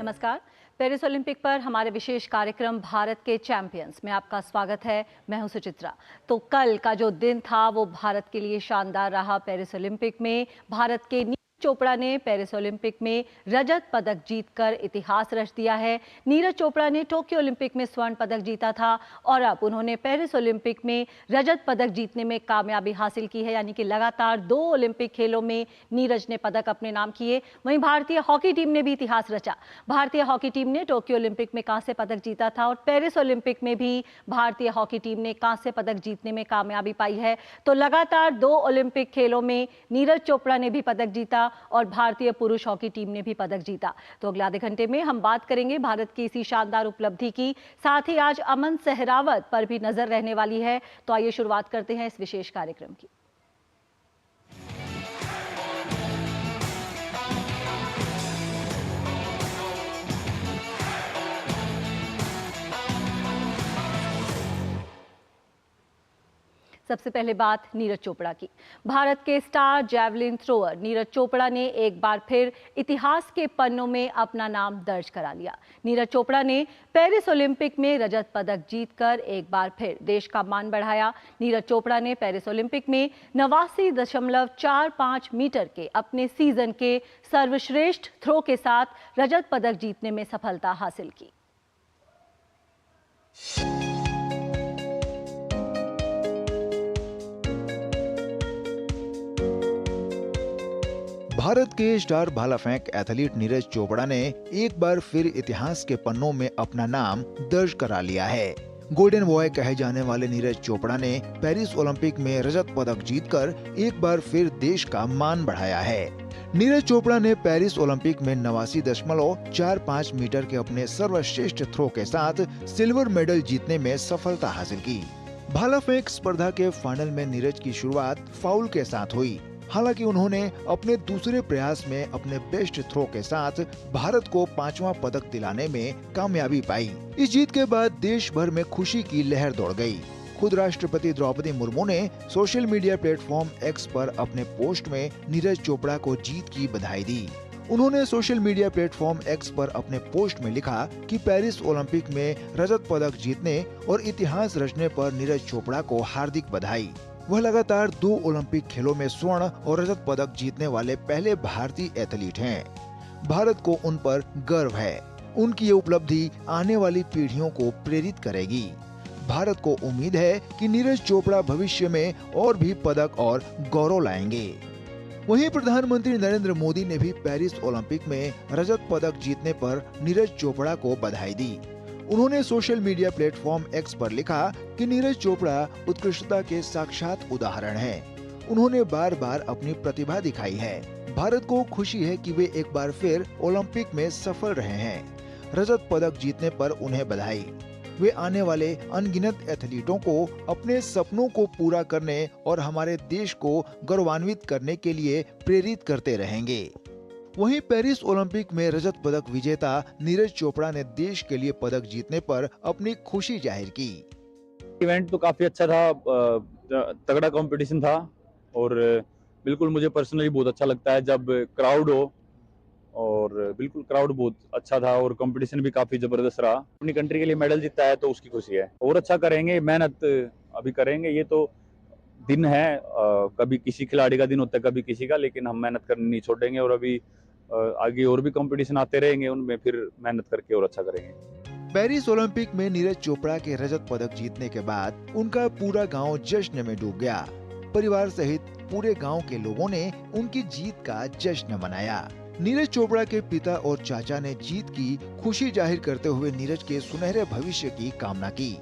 नमस्कार। Paris Olympic पर हमारे विशेष कार्यक्रम भारत के चैंपियंस में आपका स्वागत है। मैं हूं सुचित्रा। तो कल का जो दिन था वो भारत के लिए शानदार रहा। पेरिस ओलंपिक में भारत के नीरज चोपड़ा ने पेरिस ओलंपिक में रजत पदक जीतकर इतिहास रच दिया है। नीरज चोपड़ा ने टोक्यो ओलंपिक में स्वर्ण पदक जीता था और अब उन्होंने पेरिस ओलंपिक में रजत पदक जीतने में कामयाबी हासिल की है, यानी कि लगातार 2 ओलंपिक खेलों में नीरज ने पदक अपने नाम किए। वहीं भारतीय हॉकी टीम ने भी इतिहास रचा। भारतीय हॉकी टीम ने टोक्यो ओलंपिक में कांस्य पदक जीता था और पेरिस ओलंपिक में भी भारतीय हॉकी टीम ने कांस्य पदक जीतने में कामयाबी पाई है। तो लगातार 2 ओलंपिक खेलों में नीरज चोपड़ा ने भी पदक जीता और भारतीय पुरुष हॉकी टीम ने भी पदक जीता। तो अगले आधे घंटे में हम बात करेंगे भारत की इसी शानदार उपलब्धि की। साथ ही आज अमन सहरावत पर भी नजर रहने वाली है। तो आइए शुरुआत करते हैं इस विशेष कार्यक्रम की। सबसे पहले बात नीरज चोपड़ा की। भारत के star javelin thrower Neeraj Chopra ने एक बार फिर इतिहास के पन्नों में अपना नाम दर्ज करा लिया। नीरज चोपड़ा ने पेरिस ओलंपिक में रजत पदक जीतकर एक बार फिर देश का मान बढ़ाया। नीरज चोपड़ा ने पेरिस ओलंपिक में 89.45 मीटर के अपने सीजन के सर्वश्रेष्ठ थ्रो के साथ रजत पदक जीतने में सफलता हासिल की। भारत के स्टार भाला फेंक एथलीट नीरज चोपड़ा ने एक बार फिर इतिहास के पन्नों में अपना नाम दर्ज करा लिया है। गोल्डन बॉय कहे जाने वाले नीरज चोपड़ा ने पेरिस ओलंपिक में रजत पदक जीतकर एक बार फिर देश का मान बढ़ाया है। नीरज चोपड़ा ने पेरिस ओलंपिक में 89.45 मीटर के अपने सर्वश्रेष्ठ थ्रो के साथ सिल्वर मेडल जीतने में सफलता हासिल की। भाला फेंक स्पर्धा के फाइनल में नीरज की शुरुआत फाउल के साथ हुई। हालांकि उन्होंने अपने दूसरे प्रयास में अपने बेस्ट थ्रो के साथ भारत को 5वां पदक दिलाने में कामयाबी पाई। इस जीत के बाद देश भर में खुशी की लहर दौड़ गई। खुद राष्ट्रपति द्रौपदी मुर्मू ने सोशल मीडिया प्लेटफॉर्म एक्स पर अपने पोस्ट में नीरज चोपड़ा को जीत की बधाई दी। उन्होंने सोशल मीडिया प्लेटफॉर्म एक्स पर अपने पोस्ट में लिखा कि पेरिस ओलंपिक में रजत पदक जीतने और इतिहास रचने पर नीरज चोपड़ा को हार्दिक बधाई। वह लगातार 2 ओलंपिक खेलों में स्वर्ण और रजत पदक जीतने वाले पहले भारतीय एथलीट हैं। भारत को उन पर गर्व है। उनकी ये उपलब्धि आने वाली पीढ़ियों को प्रेरित करेगी। भारत को उम्मीद है कि नीरज चोपड़ा भविष्य में और भी पदक और गौरव लाएंगे। वहीं प्रधानमंत्री नरेंद्र मोदी ने भी पेरिस ओलंपिक में रजत पदक जीतने पर नीरज चोपड़ा को बधाई दी। उन्होंने सोशल मीडिया प्लेटफॉर्म एक्स पर लिखा कि नीरज चोपड़ा उत्कृष्टता के साक्षात उदाहरण हैं। उन्होंने बार बार अपनी प्रतिभा दिखाई है। भारत को खुशी है कि वे एक बार फिर ओलंपिक में सफल रहे हैं। रजत पदक जीतने पर उन्हें बधाई। वे आने वाले अनगिनत एथलीटों को अपने सपनों को पूरा करने और हमारे देश को गौरवान्वित करने के लिए प्रेरित करते रहेंगे। वहीं पेरिस ओलंपिक में रजत पदक विजेता नीरज चोपड़ा ने देश के लिए पदक जीतने पर अपनी खुशी जाहिर की। इवेंट तो काफी अच्छा था, तगड़ा कंपटीशन था और बिल्कुल मुझे पर्सनली बहुत अच्छा लगता है जब क्राउड हो, और बिल्कुल क्राउड बहुत अच्छा था और कंपटीशन भी काफी जबरदस्त रहा। अपनी कंट्री के लिए मेडल जीता है तो उसकी खुशी है। और अच्छा करेंगे, मेहनत अभी करेंगे। ये तो दिन है, कभी किसी खिलाड़ी का दिन होता है, कभी किसी का, लेकिन हम मेहनत करनी नहीं छोड़ेंगे और अभी आगे और भी कंपटीशन आते रहेंगे, उनमें फिर मेहनत करके और अच्छा करेंगे। पेरिस ओलंपिक में नीरज चोपड़ा के रजत पदक जीतने के बाद उनका पूरा गांव जश्न में डूब गया। परिवार सहित पूरे गांव के लोगों ने उनकी जीत का जश्न मनाया। नीरज चोपड़ा के पिता और चाचा ने जीत की खुशी जाहिर करते हुए नीरज के सुनहरे भविष्य की कामना की।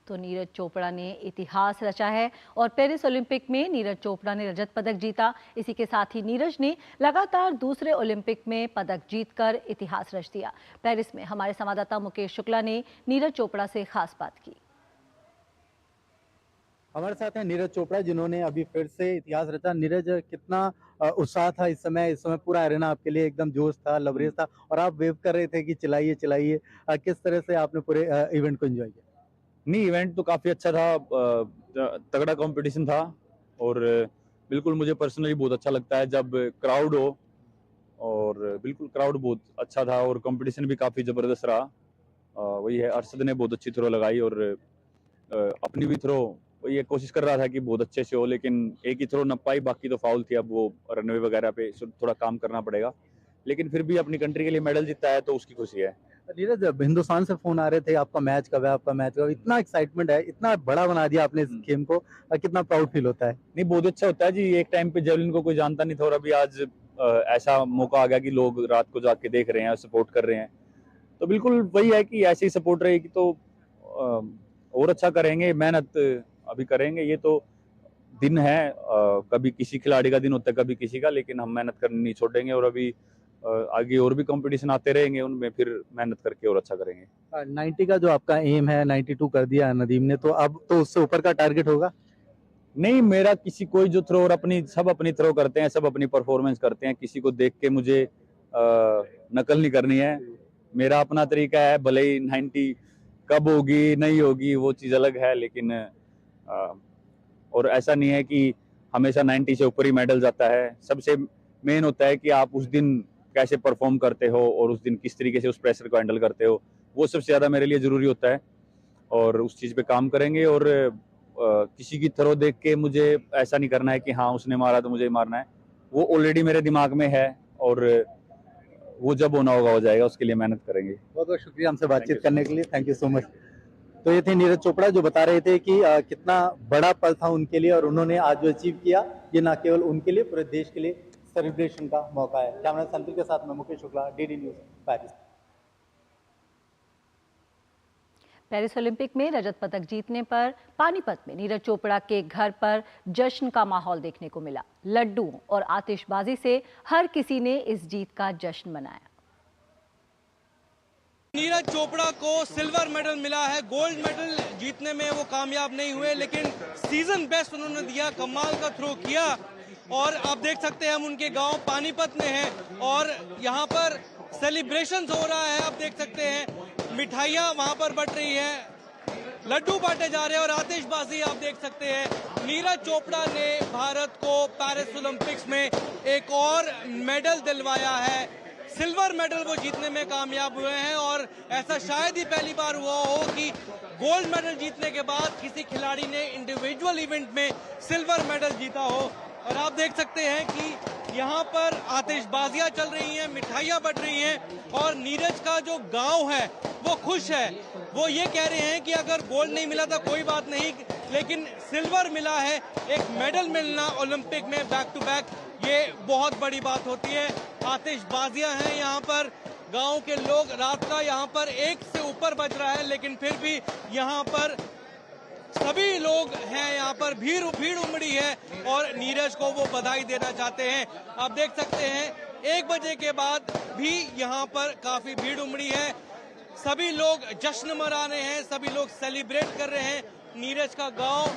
तो नीरज चोपड़ा ने इतिहास रचा है और पेरिस ओलंपिक में नीरज चोपड़ा ने रजत पदक जीता। इसी के साथ ही नीरज ने लगातार दूसरे ओलंपिक में पदक जीतकर इतिहास रच दिया। पेरिस में हमारे संवाददाता मुकेश शुक्ला ने नीरज चोपड़ा से खास बात की। हमारे साथ हैं नीरज चोपड़ा, जिन्होंने अभी फिर से इतिहास रचा। नीरज, कितना उत्साह था इस समय पूरा अरेना आपके लिए एकदम जोश था, लबरेज था, और आप वेव कर रहे थे कि चिल्लाइए चिल्लाइए। किस तरह से आपने पूरे इवेंट को एंजॉय किया? नहीं, इवेंट तो काफ़ी अच्छा था, तगड़ा कंपटीशन था और बिल्कुल मुझे पर्सनली बहुत अच्छा लगता है जब क्राउड हो, और बिल्कुल क्राउड बहुत अच्छा था और कंपटीशन भी काफ़ी ज़बरदस्त रहा। वही है, अरशद ने बहुत अच्छी थ्रो लगाई और अपनी भी थ्रो वही है, कोशिश कर रहा था कि बहुत अच्छे से हो, लेकिन एक ही थ्रो न पाई, बाकी तो फाउल थी। अब वो रनवे वगैरह पे थोड़ा काम करना पड़ेगा, लेकिन फिर भी अपनी कंट्री के लिए मेडल जीता है तो उसकी खुशी है। नीरज, अब हिंदुस्तान से फोन आ रहे थे, आपका मैच कब है, आपका मैच कब है? इतना एक्साइटमेंट है, इतना बड़ा बना दिया आपने इस गेम को, कितना प्राउड फील होता है? नहीं, बहुत अच्छा होता है जी। एक टाइम पे जेवलिन को कोई जानता नहीं था और अभी आज ऐसा मौका आ गया कि लोग रात को जाके देख रहे हैं, सपोर्ट कर रहे हैं। तो बिल्कुल वही है कि ऐसे ही सपोर्ट रहेगी तो और अच्छा करेंगे, मेहनत अभी करेंगे। ये तो दिन है, कभी किसी खिलाड़ी का दिन होता है, कभी किसी का, लेकिन हम मेहनत करनी नहीं छोड़ेंगे और अभी आगे और भी कंपटीशन आते रहेंगे, उनमें फिर मेहनत करके और अच्छा करेंगे। 90 का जो आपका एम है, 92 कर दिया नदीम ने, तो अब तो उससे ऊपर का टारगेट होगा? नहीं, मेरा किसी कोई जो थ्रो, और सब अपनी थ्रो करते हैं, सब अपनी परफॉर्मेंस करते हैं, किसी को देख के मुझे नकल नहीं करनी है। मेरा अपना तरीका है, भले ही 90 कब होगी नहीं होगी वो चीज़ अलग है, लेकिन और ऐसा नहीं है कि हमेशा 90 से ऊपर ही मेडल जाता है। सबसे मेन होता है कि आप उस दिन कैसे परफॉर्म करते हो और उस दिन किस तरीके से उस प्रेशर को हैंडल करते हो, वो सबसे ज़्यादा मेरे लिए ज़रूरी होता है और उस चीज़ पे काम करेंगे। और किसी की थ्रो देख के मुझे ऐसा नहीं करना है कि हाँ उसने मारा तो मुझे ही मारना है। वो ऑलरेडी मेरे दिमाग में है और वो जब होना होगा हो जाएगा, उसके लिए मेहनत करेंगे। बहुत बहुत शुक्रिया हमसे बातचीत करने के लिए, थैंक यू सो मच। तो ये थे नीरज चोपड़ा, जो बता रहे थे कि कितना बड़ा पल था उनके लिए, और उन्होंने आज जो अचीव किया, ये ना केवल उनके लिए, पूरे देश के लिए सेलिब्रेशन का मौका है। कैमरा संतुल के साथ मैं Mukesh Shukla, DD news, Paris. Paris Olympic में रजत पदक जीतने पर पानीपत में नीरज चोपड़ा के घर पर जश्न का माहौल देखने को मिला। लड्डू और आतिशबाजी से हर किसी ने इस जीत का जश्न मनाया। नीरज चोपड़ा को सिल्वर मेडल मिला है। गोल्ड मेडल जीतने में वो कामयाब नहीं हुए, लेकिन सीजन बेस्ट उन्होंने दिया, कमाल का थ्रो किया। और आप देख सकते हैं हम उनके गांव पानीपत में हैं और यहाँ पर सेलिब्रेशंस हो रहा है। आप देख सकते हैं मिठाइयाँ वहाँ पर बट रही है, लड्डू बांटे जा रहे हैं और आतिशबाजी आप देख सकते हैं। नीरज चोपड़ा ने भारत को पेरिस ओलंपिक्स में एक और मेडल दिलवाया है। सिल्वर मेडल वो जीतने में कामयाब हुए हैं और ऐसा शायद ही पहली बार हुआ हो कि गोल्ड मेडल जीतने के बाद किसी खिलाड़ी ने इंडिविजुअल इवेंट में सिल्वर मेडल जीता हो। और आप देख सकते हैं कि यहाँ पर आतिशबाजियां चल रही हैं, मिठाइयां बट रही हैं और नीरज का जो गांव है वो खुश है। वो ये कह रहे हैं कि अगर गोल्ड नहीं मिला था कोई बात नहीं, लेकिन सिल्वर मिला है, एक मेडल मिलना ओलंपिक में बैक टू बैक, ये बहुत बड़ी बात होती है। आतिशबाजियां हैं यहाँ पर, गांव के लोग, रात का यहाँ पर 1 से ऊपर बज रहा है, लेकिन फिर भी यहाँ पर सभी लोग हैं, यहाँ पर भीड़ उमड़ी है और नीरज को वो बधाई देना चाहते हैं। आप देख सकते हैं 1 बजे के बाद भी यहाँ पर काफी भीड़ उमड़ी है। सभी लोग जश्न मना रहे हैं, सभी लोग सेलिब्रेट कर रहे हैं। नीरज का गांव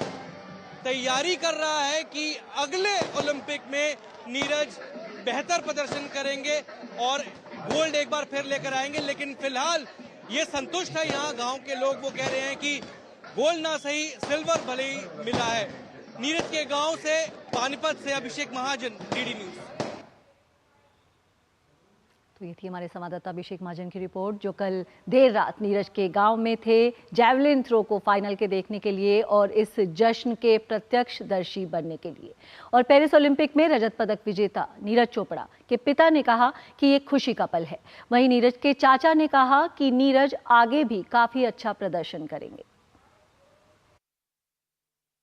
तैयारी कर रहा है कि अगले ओलंपिक में नीरज बेहतर प्रदर्शन करेंगे और गोल्ड एक बार फिर लेकर आएंगे। लेकिन फिलहाल ये संतुष्ट है यहाँ गांव के लोग, वो कह रहे हैं कि गोल्ड ना सही सिल्वर भले ही मिला है। नीरज के गांव से पानीपत से अभिषेक महाजन, डीडी न्यूज। तो ये थी हमारे संवाददाता अभिषेक महाजन की रिपोर्ट, जो कल देर रात नीरज के गांव में थे जैवलिन थ्रो को फाइनल के देखने के लिए और इस जश्न के प्रत्यक्षदर्शी बनने के लिए। और पेरिस ओलंपिक में रजत पदक विजेता नीरज चोपड़ा के पिता ने कहा कि ये खुशी का पल है। वहीं नीरज के चाचा ने कहा कि नीरज आगे भी काफी अच्छा प्रदर्शन करेंगे।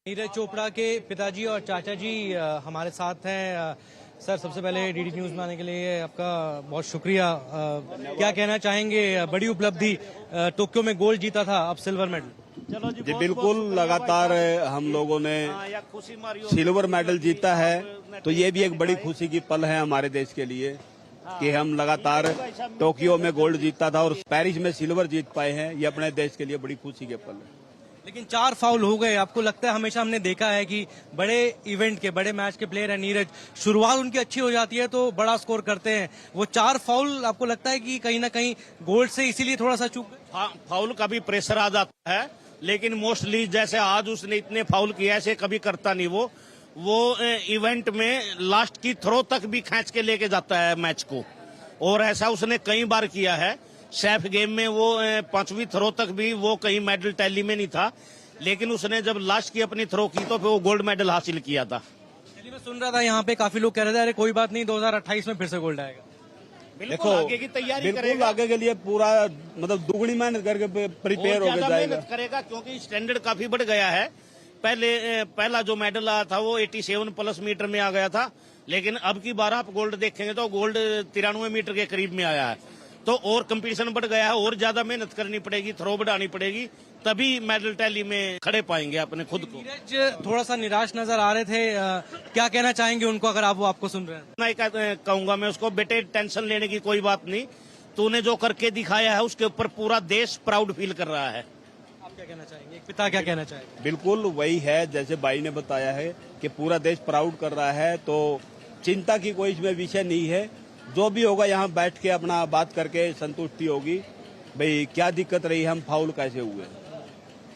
नीरज चोपड़ा के पिताजी और चाचा जी हमारे साथ हैं। सर, सबसे पहले डीडी न्यूज में आने के लिए आपका बहुत शुक्रिया। क्या कहना चाहेंगे, बड़ी उपलब्धि, टोक्यो में गोल्ड जीता था, अब सिल्वर मेडल। जी बिल्कुल, लगातार हम लोगों ने सिल्वर मेडल जीता है, तो ये भी एक बड़ी खुशी की पल है हमारे देश के लिए कि हम लगातार टोक्यो में गोल्ड जीता था और पेरिस में सिल्वर जीत पाए हैं। ये अपने देश के लिए बड़ी खुशी के पल है। लेकिन 4 फाउल हो गए। आपको लगता है, हमेशा हमने देखा है कि बड़े इवेंट के, बड़े मैच के प्लेयर है नीरज, शुरुआत उनकी अच्छी हो जाती है तो बड़ा स्कोर करते हैं। वो 4 फाउल आपको लगता है कि कहीं ना कहीं गोल्ड से इसीलिए थोड़ा सा चूक गए? फाउल का भी प्रेशर आ जाता है, लेकिन मोस्टली जैसे आज उसने इतने फाउल किया, ऐसे कभी करता नहीं। वो इवेंट में लास्ट की थ्रो तक भी खींच के लेके जाता है मैच को, और ऐसा उसने कई बार किया है। सैफ गेम में वो 5वीं थ्रो तक भी वो कहीं मेडल टैली में नहीं था, लेकिन उसने जब लास्ट की अपनी थ्रो की तो फिर वो गोल्ड मेडल हासिल किया था। चलिए, मैं सुन रहा था यहाँ पे काफी लोग कह रहे थे, अरे कोई बात नहीं, 2028 में फिर से गोल्ड आएगा। देखो, आगे की तैयारी करेगा, आगे के लिए पूरा मतलब दुगनी मेहनत करके प्रिपेयर हो जाएगा, करेगा, क्योंकि स्टैंडर्ड काफी बढ़ गया है। पहला जो मेडल आया था वो 87 प्लस मीटर में आ गया था, लेकिन अब की बार आप गोल्ड देखेंगे तो गोल्ड 93 मीटर के करीब में आया है। तो और कंपटीशन बढ़ गया है, और ज्यादा मेहनत करनी पड़ेगी, थ्रो बढ़ानी पड़ेगी, तभी मेडल टैली में खड़े पाएंगे अपने खुद को। नीरज थोड़ा सा निराश नजर आ रहे थे, क्या कहना चाहेंगे उनको अगर आप वो आपको सुन रहे हैं? मैं कहूंगा मैं उसको, बेटे टेंशन लेने की कोई बात नहीं, तूने जो करके दिखाया है उसके ऊपर पूरा देश प्राउड फील कर रहा है। आप क्या कहना चाहेंगे, एक पिता क्या कहना चाहेंगे? बिल्कुल वही है, जैसे भाई ने बताया है कि पूरा देश प्राउड कर रहा है, तो चिंता की कोई इसमें विषय नहीं है। जो भी होगा यहाँ बैठ के अपना बात करके संतुष्टि होगी, भाई क्या दिक्कत रही, हम फाउल कैसे हुए।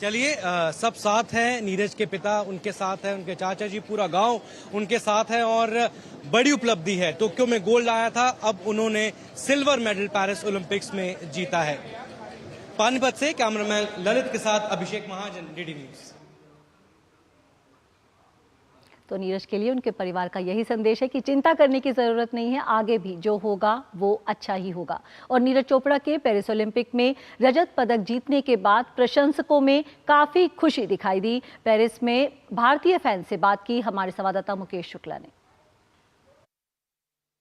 चलिए, सब साथ हैं, नीरज के पिता उनके साथ हैं, उनके चाचा जी, पूरा गांव उनके साथ है, और बड़ी उपलब्धि है। टोक्यो में गोल्ड आया था, अब उन्होंने सिल्वर मेडल पेरिस ओलंपिक्स में जीता है। पानीपत से कैमरामैन ललित के साथ अभिषेक महाजन, डीडी न्यूज। तो नीरज के लिए उनके परिवार का यही संदेश है कि चिंता करने की जरूरत नहीं है, आगे भी जो होगा वो अच्छा ही होगा। और नीरज चोपड़ा के पेरिस ओलंपिक में रजत पदक जीतने के बाद प्रशंसकों में काफी खुशी दिखाई दी। पेरिस में भारतीय फैन से बात की हमारे संवाददाता मुकेश शुक्ला ने।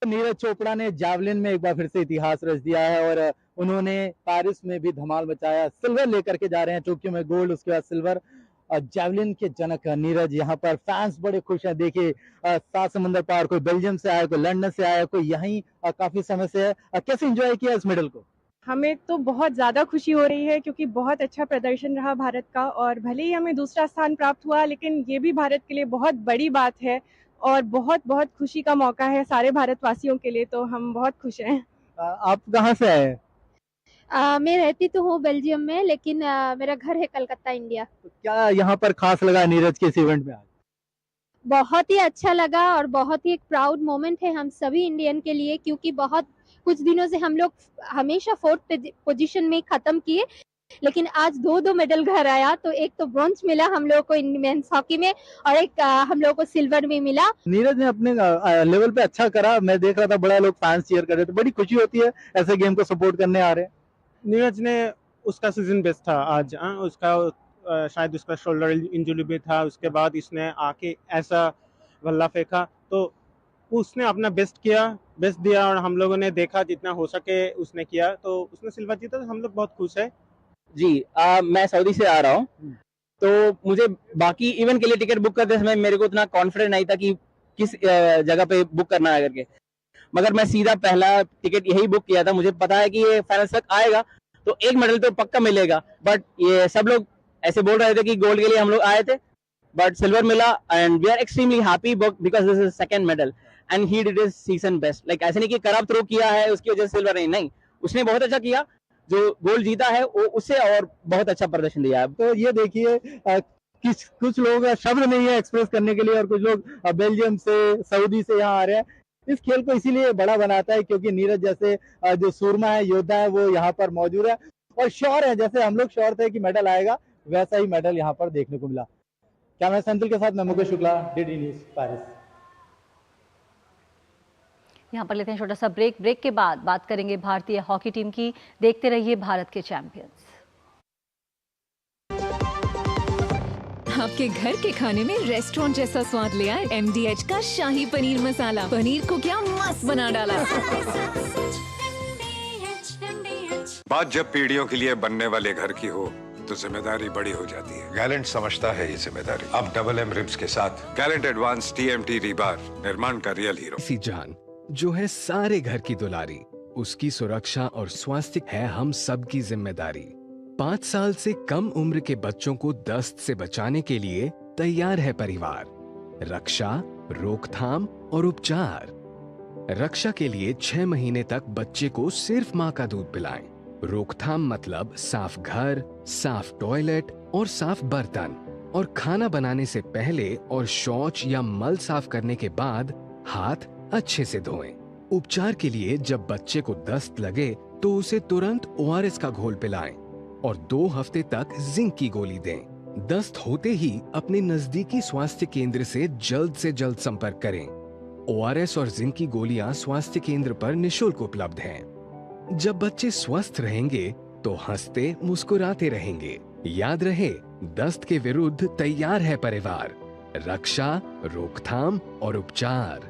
नीरज चोपड़ा ने जावलिन में एक बार फिर से इतिहास रच दिया है, और उन्होंने पेरिस में भी धमाल मचाया। सिल्वर लेकर के जा रहे हैं, टोक्यो में गोल्ड, उसके बाद सिल्वर। जावलिन के जनक नीरज, यहाँ पर फैंस बड़े खुश हैं। देखिए, 7 समंदर पार, कोई बेल्जियम से आया, कोई लंदन से आया, कोई यहीं काफी समय से है। कैसे एंजॉय किया इस मेडल को? हमें तो बहुत ज्यादा खुशी हो रही है, क्योंकि बहुत अच्छा प्रदर्शन रहा भारत का, और भले ही हमें दूसरा स्थान प्राप्त हुआ, लेकिन ये भी भारत के लिए बहुत बड़ी बात है और बहुत बहुत खुशी का मौका है सारे भारतवासियों के लिए। तो हम बहुत खुश हैं। आप कहाँ से आए? मैं रहती तो हूँ बेल्जियम में, लेकिन मेरा घर है कलकत्ता, इंडिया। तो क्या यहाँ पर खास लगा नीरज के इस इवेंट में आज? बहुत ही अच्छा लगा, और बहुत ही एक प्राउड मोमेंट है हम सभी इंडियन के लिए, क्योंकि बहुत कुछ दिनों से हम लोग हमेशा 4th पोजीशन में खत्म किए, लेकिन आज 2 मेडल घर आया। तो एक तो ब्रॉन्ज मिला हम लोग को मेंस हॉकी में, और एक हम लोग को सिल्वर में मिला। नीरज ने अपने लेवल पे अच्छा करा, मैं देख रहा था बड़ा लोग फैंस चीयर कर रहे थे, बड़ी खुशी होती है ऐसे गेम को सपोर्ट करने आ रहे हैं। नीरज ने, उसका सीजन बेस्ट था आज। उसका शायद उसका शोल्डर इंजरी भी था, उसके बाद इसने आके ऐसा बल्ला फेंका, तो उसने अपना बेस्ट दिया, और हम लोगों ने देखा जितना हो सके उसने किया, तो उसने सिल्वर जीता, तो हम लोग बहुत खुश है जी। मैं सऊदी से आ रहा हूँ, तो मुझे बाकी इवेंट के लिए टिकट बुक करते समय मेरे को इतना कॉन्फिडेंस नहीं था कि किस जगह पे बुक करना है करके, मगर मैं सीधा पहला टिकट यही बुक किया था। मुझे पता है कि ये फाइनल तक आएगा तो एक मेडल तो पक्का मिलेगा, बट ये सब लोग ऐसे बोल रहे थे कि गोल्ड के लिए हम लोग आए थे, बट सिल्वर मिला, and we are extremely happy because this is second medal and he did his season best. Like ऐसे नहीं कि खराब थ्रो किया है उसकी वजह से सिल्वर नहीं, उसने बहुत अच्छा किया, जो गोल्ड जीता है वो उससे और बहुत अच्छा प्रदर्शन दिया है। तो ये देखिए, कुछ लोग शब्द नहीं है एक्सप्रेस करने के लिए, और कुछ लोग बेल्जियम से, सऊदी से यहाँ आ रहे हैं। इस खेल को इसीलिए बड़ा बनाता है क्योंकि नीरज जैसे जो सूरमा है, योद्धा है, वो यहाँ पर मौजूद है, और श्योर है, जैसे हम लोग श्योर थे कि मेडल आएगा, वैसा ही मेडल यहाँ पर देखने को मिला। कैमरा संतुल के साथ मैं Mukesh Shukla, DD news, Paris. यहाँ पर लेते हैं छोटा सा ब्रेक के बाद बात करेंगे भारतीय हॉकी टीम की। देखते रहिए भारत के चैंपियंस। आपके घर के खाने में रेस्टोरेंट जैसा स्वाद ले आए MDH का शाही पनीर मसाला। पनीर को क्या मस्त बना डाला। बात जब पीढ़ियों के लिए बनने वाले घर की हो तो जिम्मेदारी बड़ी हो जाती है। गैलेंट समझता है ये जिम्मेदारी। अब डबल M रिब्स के साथ गैलेंट एडवांस TMT रीबार, निर्माण का रियल हीरो। ऐसी जान जो है सारे घर की दुलारी, उसकी सुरक्षा और स्वास्थ्य है हम सब की जिम्मेदारी। 5 साल से कम उम्र के बच्चों को दस्त से बचाने के लिए तैयार है परिवार। रक्षा, रोकथाम और उपचार। रक्षा के लिए 6 महीने तक बच्चे को सिर्फ माँ का दूध पिलाएं। रोकथाम मतलब साफ घर, साफ टॉयलेट और साफ बर्तन, और खाना बनाने से पहले और शौच या मल साफ करने के बाद हाथ अच्छे से धोएं। उपचार के लिए जब बच्चे को दस्त लगे तो उसे तुरंत ORS का घोल पिलाएं और 2 हफ्ते तक जिंक की गोली दें। दस्त होते ही अपने नजदीकी स्वास्थ्य केंद्र से जल्द संपर्क करें। ORS और जिंक की गोलियां स्वास्थ्य केंद्र पर निशुल्क उपलब्ध हैं। जब बच्चे स्वस्थ रहेंगे तो हंसते मुस्कुराते रहेंगे। याद रहे, दस्त के विरुद्ध तैयार है परिवार। रक्षा, रोकथाम और उपचार।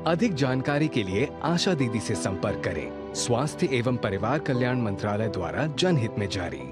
अधिक जानकारी के लिए आशा दीदी से संपर्क करें। स्वास्थ्य एवं परिवार कल्याण मंत्रालय द्वारा जनहित में जारी।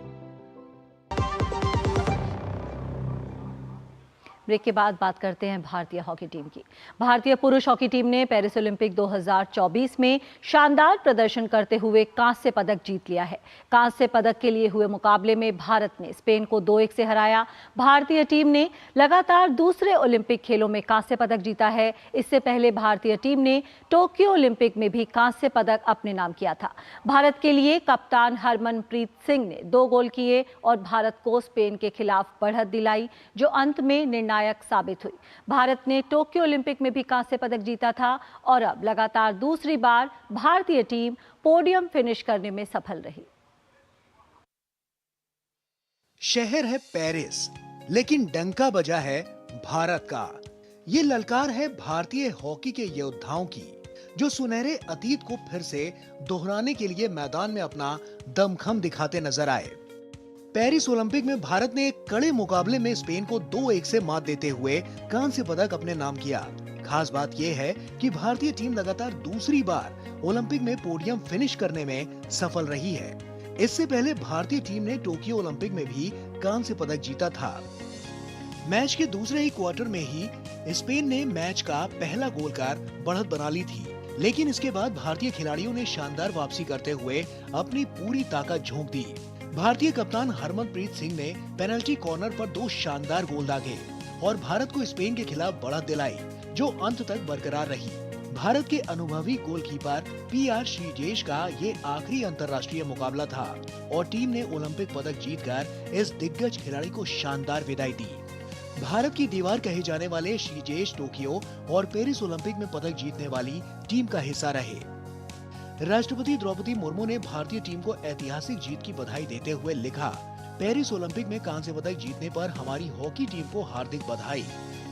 ब्रेक के बाद बात करते हैं भारतीय हॉकी टीम की। भारतीय पुरुष हॉकी टीम ने पेरिस ओलंपिक 2024 में शानदार प्रदर्शन करते हुए कांस्य पदक जीत लिया है। कांस्य पदक के लिए हुए मुकाबले में भारत ने स्पेन को 2-1 से हराया। भारतीय टीम ने लगातार दूसरे ओलंपिक खेलों में कांस्य पदक जीता है। इससे पहले भारतीय टीम ने टोक्यो ओलंपिक में भी कांस्य पदक अपने नाम किया था। भारत के लिए कप्तान हरमनप्रीत सिंह ने 2 गोल किए और भारत को स्पेन के खिलाफ बढ़त दिलाई, जो अंत में निर्णायक साबित हुई। भारत ने टोक्यो ओलंपिक में भी कांस्य पदक जीता था और अब लगातार दूसरी बार भारतीय टीम पोडियम फिनिश करने में सफल रही। शहर है पेरिस, लेकिन डंका बजा है भारत का। ये ललकार है भारतीय हॉकी के योद्धाओं की, जो सुनहरे अतीत को फिर से दोहराने के लिए मैदान में अपना दमखम दिखाते नजर आए। पेरिस ओलंपिक में भारत ने एक कड़े मुकाबले में स्पेन को 2-1 से मात देते हुए कांस्य पदक अपने नाम किया। खास बात यह है कि भारतीय टीम लगातार दूसरी बार ओलंपिक में पोडियम फिनिश करने में सफल रही है। इससे पहले भारतीय टीम ने टोक्यो ओलंपिक में भी कांस्य पदक जीता था। मैच के दूसरे ही क्वार्टर में ही स्पेन ने मैच का पहला गोल कर बढ़त बना ली थी, लेकिन इसके बाद भारतीय खिलाड़ियों ने शानदार वापसी करते हुए अपनी पूरी ताकत झोंक दी। भारतीय कप्तान हरमनप्रीत सिंह ने पेनल्टी कॉर्नर पर 2 शानदार गोल दागे और भारत को स्पेन के खिलाफ बढ़त दिलाई, जो अंत तक बरकरार रही। भारत के अनुभवी गोलकीपर PR श्रीजेश का ये आखिरी अंतर्राष्ट्रीय मुकाबला था और टीम ने ओलंपिक पदक जीतकर इस दिग्गज खिलाड़ी को शानदार विदाई दी। भारत की दीवार कहे जाने वाले श्रीजेश टोक्यो और पेरिस ओलंपिक में पदक जीतने वाली टीम का हिस्सा रहे। राष्ट्रपति द्रौपदी मुर्मू ने भारतीय टीम को ऐतिहासिक जीत की बधाई देते हुए लिखा, पेरिस ओलंपिक में कांस्य पदक जीतने पर हमारी हॉकी टीम को हार्दिक बधाई।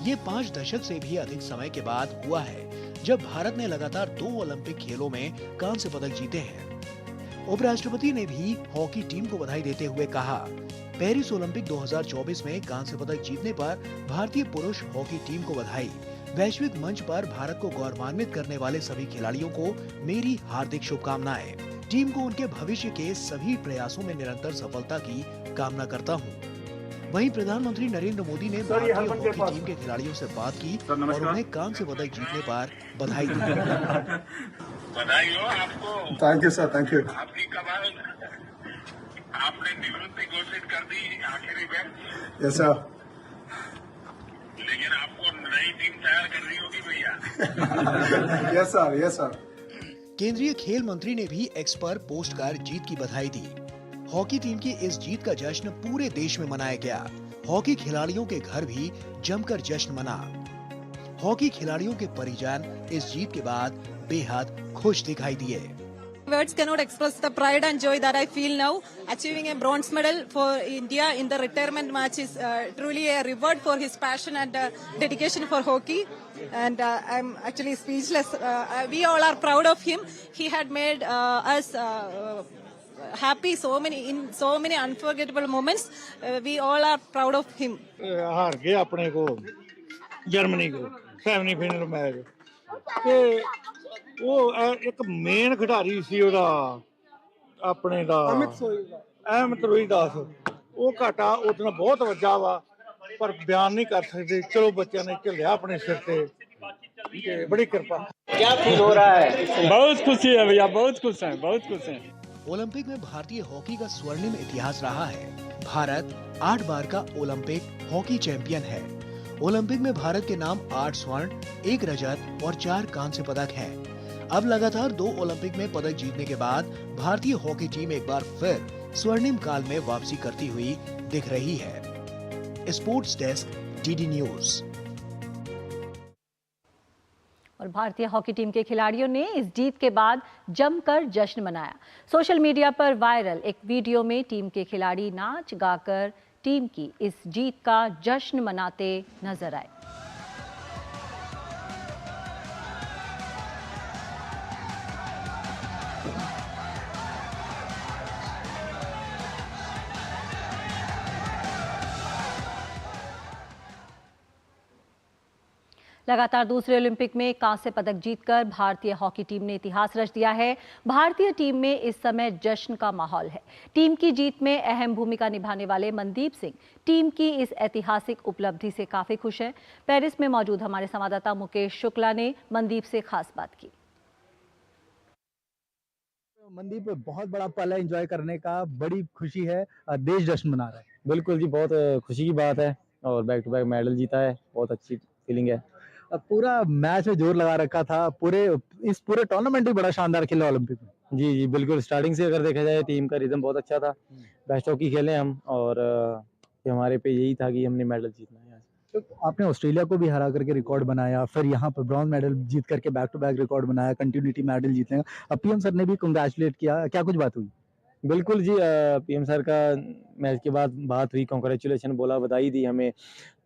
ये 5 दशक से भी अधिक समय के बाद हुआ है जब भारत ने लगातार 2 ओलंपिक खेलों में कांस्य पदक जीते हैं। उपराष्ट्रपति ने भी हॉकी टीम को बधाई देते हुए कहा, पेरिस ओलंपिक 2024 में कांस्य पदक जीतने पर भारतीय पुरुष हॉकी टीम को बधाई। वैश्विक मंच पर भारत को गौरवान्वित करने वाले सभी खिलाड़ियों को मेरी हार्दिक शुभकामनाएं। टीम को उनके भविष्य के सभी प्रयासों में निरंतर सफलता की कामना करता हूं। वहीं प्रधानमंत्री नरेंद्र मोदी ने भारतीय हॉकी टीम के खिलाड़ियों से बात की और उन्हें कांस्य पदक जीतने पर बधाई दी। बधाई हो आपको। Thank you sir, thank you. आपकी कमाल, आपने निवृत्ति घोषित कर दी आखिरी में। Yes sir. लेकिन आपको नई टीम तैयार करनी होगी भैया। Yes sir, yes sir. केंद्रीय खेल मंत्री ने भी एक्स पर पोस्ट कर जीत की बधाई दी। हॉकी टीम की इस जीत का जश्न पूरे देश में मनाया गया। हॉकी खिलाड़ियों के घर भी जमकर जश्न मना। हॉकी खिलाड़ियों के परिजन इस जीत के बाद बेहद खुश दिखाई दिए। Words cannot express the pride and joy that I feel now. Achieving a bronze medal for India in the retirement match is truly a reward for his passion and dedication for hockey. And I'm actually speechless. We all are proud of him. He had made us happy in so many unforgettable moments. We all are proud of him. हार गए अपने को Germany को semifinal match ਤੇ ਉਹ ਇੱਕ main ਖਿਡਾਰੀ ਸੀ ਉਹਦਾ ਆਪਣੇ ਦਾ ਅਹਿਮਦ ਰੋਈ ਦਾਸ, ਉਹ ਘਾਟਾ ਉਹਦੇ ਬਹੁਤ ਵੱਜਾ ਵਾ, ਪਰ ਬਿਆਨ ਨਹੀਂ ਕਰ ਸਕਦੇ। ਚਲੋ ਬੱਚਿਆਂ ਨੇ ਝੱਲਿਆ ਆਪਣੇ ਸਿਰ ਤੇ, ਬੜੀ ਕਿਰਪਾ। क्या फील हो रहा है? बहुत खुशी है भैया, बहुत खुश हैं, बहुत खुश हैं। ओलंपिक में भारतीय हॉकी का स्वर्णिम इतिहास रहा है। भारत 8 बार का ओलंपिक हॉकी चैंपियन है। ओलंपिक में भारत के नाम 8 स्वर्ण, 1 रजत और 4 कांस्य पदक हैं। अब लगातार 2 ओलंपिक में पदक जीतने के बाद भारतीय हॉकी टीम एक बार फिर स्वर्णिम काल में वापसी करती हुई दिख रही है। Sports desk, DD news. और भारतीय हॉकी टीम के खिलाड़ियों ने इस जीत के बाद जमकर जश्न मनाया। सोशल मीडिया पर वायरल एक वीडियो में टीम के खिलाड़ी नाच गाकर टीम की इस जीत का जश्न मनाते नजर आए। लगातार दूसरे ओलंपिक में कांस्य पदक जीतकर भारतीय हॉकी टीम ने इतिहास रच दिया है। भारतीय टीम में इस समय जश्न का माहौल है। टीम की जीत में अहम भूमिका निभाने वाले मनदीप सिंह टीम की इस ऐतिहासिक उपलब्धि से काफी खुश हैं। पेरिस में मौजूद हमारे संवाददाता मुकेश शुक्ला ने मनदीप से खास बात की। मनदीप, बहुत बड़ा पल है एंजॉय करने का, बड़ी खुशी है, देश जश्न मना रहा है। बिल्कुल जी, बहुत खुशी की बात है और बैक टू बैक मेडल जीता है, बहुत अच्छी फीलिंग है। अब पूरा मैच में जोर लगा रखा था, इस पूरे टूर्नामेंट भी बड़ा शानदार खेला ओलंपिक में। जी बिल्कुल, स्टार्टिंग से अगर देखा जाए टीम का रिदम बहुत अच्छा था, बेस्ट हॉकी खेले हम और हमारे पे यही था कि हमने मेडल जीतना है। तो आपने ऑस्ट्रेलिया को भी हरा करके रिकॉर्ड बनाया, फिर यहाँ पर ब्रॉन्ज मेडल जीत करके बैक टू बैक रिकॉर्ड बनाया, कंटिन्यूटी मेडल जीतने का। अब पीएम सर ने भी कंग्रेचुलेट किया, क्या कुछ बात हुई? बिल्कुल जी, पीएम सर का मैच के बाद बात हुई, कांग्रेचुलेशन बोला, बधाई दी हमें।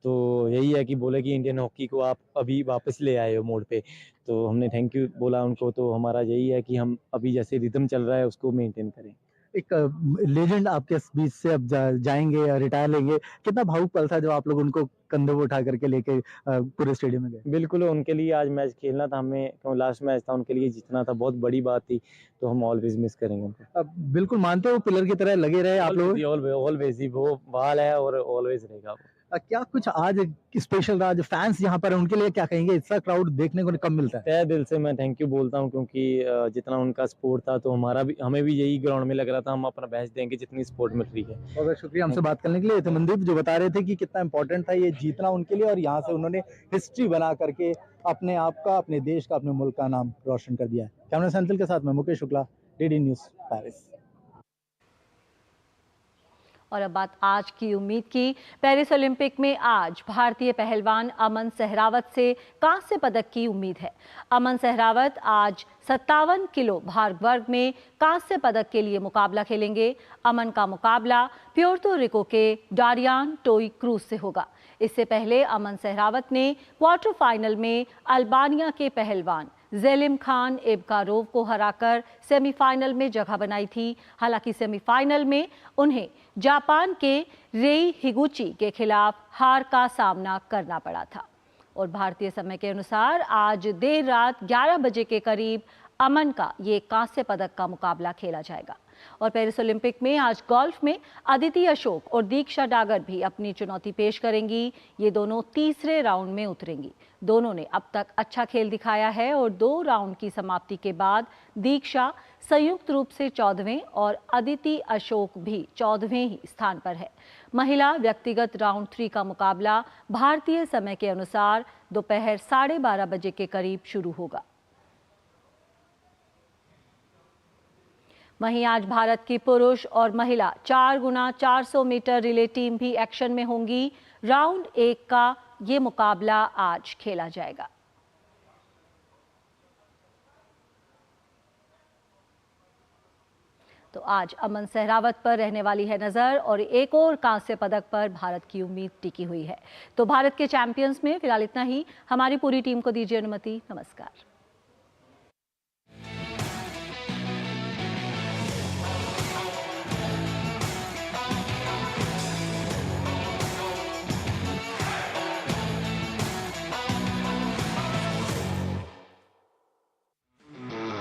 तो यही है कि बोले कि इंडियन हॉकी को आप अभी वापस ले आए हो मोड़ पे, तो हमने थैंक यू बोला उनको। तो हमारा यही है कि हम अभी जैसे रिदम चल रहा है उसको मेंटेन करें। एक लेजेंड आपके बीच से अब जाएंगे या रिटायर लेंगे, कितना भावुक पल था जब आप लोग उनको कंधे पे उठा करके लेके पूरे स्टेडियम में गए? बिल्कुल, उनके लिए आज मैच खेलना था हमें, क्यों लास्ट मैच था, उनके लिए जीतना था, बहुत बड़ी बात थी। तो हम ऑलवेज मिस करेंगे उनको। अब बिल्कुल मानते हो पिलर की तरह लगे रहे आप लोग? ऑलवेज ही वो बहाल है और ऑलवेज रहेगा। क्या कुछ आज स्पेशल रहा, जो फैंस यहाँ पर है उनके लिए क्या कहेंगे? इतना क्राउड देखने को कम मिलता है। तहे दिल से मैं थैंक यू बोलता हूँ, क्योंकि जितना उनका सपोर्ट था तो हमें भी यही ग्राउंड में लग रहा था, हम अपना बेस्ट देंगे जितनी सपोर्ट मिल रही है। बहुत शुक्रिया हमसे बात करने के लिए। तो मनदीप जो बता रहे थे कि कितना इंपॉर्टेंट था ये जीतना उनके लिए, और यहाँ से उन्होंने हिस्ट्री बना करके अपने आप का, अपने देश का, अपने मुल्क का नाम रोशन कर दिया है। कैमरा सेंट्रल के साथ मैं Mukesh Shukla, DD news, Paris. और अब बात आज की उम्मीद की। पेरिस ओलंपिक में आज भारतीय पहलवान अमन सहरावत से कांस्य पदक की उम्मीद है। अमन सहरावत आज 57 किलो भार वर्ग में कांस्य पदक के लिए मुकाबला खेलेंगे। अमन का मुकाबला प्योर्तो रिको के डारियान टोई क्रूज से होगा। इससे पहले अमन सहरावत ने क्वार्टर फाइनल में अल्बानिया के पहलवान जेलिम खान एबकारोव को हराकर सेमीफाइनल में जगह बनाई थी। हालांकि सेमीफाइनल में उन्हें जापान के रेई हिगुची के खिलाफ हार का सामना करना पड़ा था। और भारतीय समय के अनुसार आज देर रात 11 बजे के करीब अमन का ये कांस्य पदक का मुकाबला खेला जाएगा। और पेरिस ओलंपिक में आज गोल्फ में अदिति अशोक और दीक्षा डागर भी अपनी चुनौती पेश करेंगी। ये दोनों तीसरे राउंड में उतरेंगी। दोनों ने अब तक अच्छा खेल दिखाया है और 2 राउंड की समाप्ति के बाद दीक्षा संयुक्त रूप से 14वें और अदिति अशोक भी 14वें ही स्थान पर है। महिला व्यक्तिगत राउंड 3 का मुकाबला भारतीय समय के अनुसार दोपहर 12:30 बजे के करीब शुरू होगा। वहीं आज भारत की पुरुष और महिला 4x400 मीटर रिले टीम भी एक्शन में होंगी। राउंड 1 का ये मुकाबला आज खेला जाएगा। तो आज अमन सहरावत पर रहने वाली है नजर और एक और कांस्य पदक पर भारत की उम्मीद टिकी हुई है। तो भारत के चैंपियंस में फिलहाल इतना ही। हमारी पूरी टीम को दीजिए अनुमति। नमस्कार।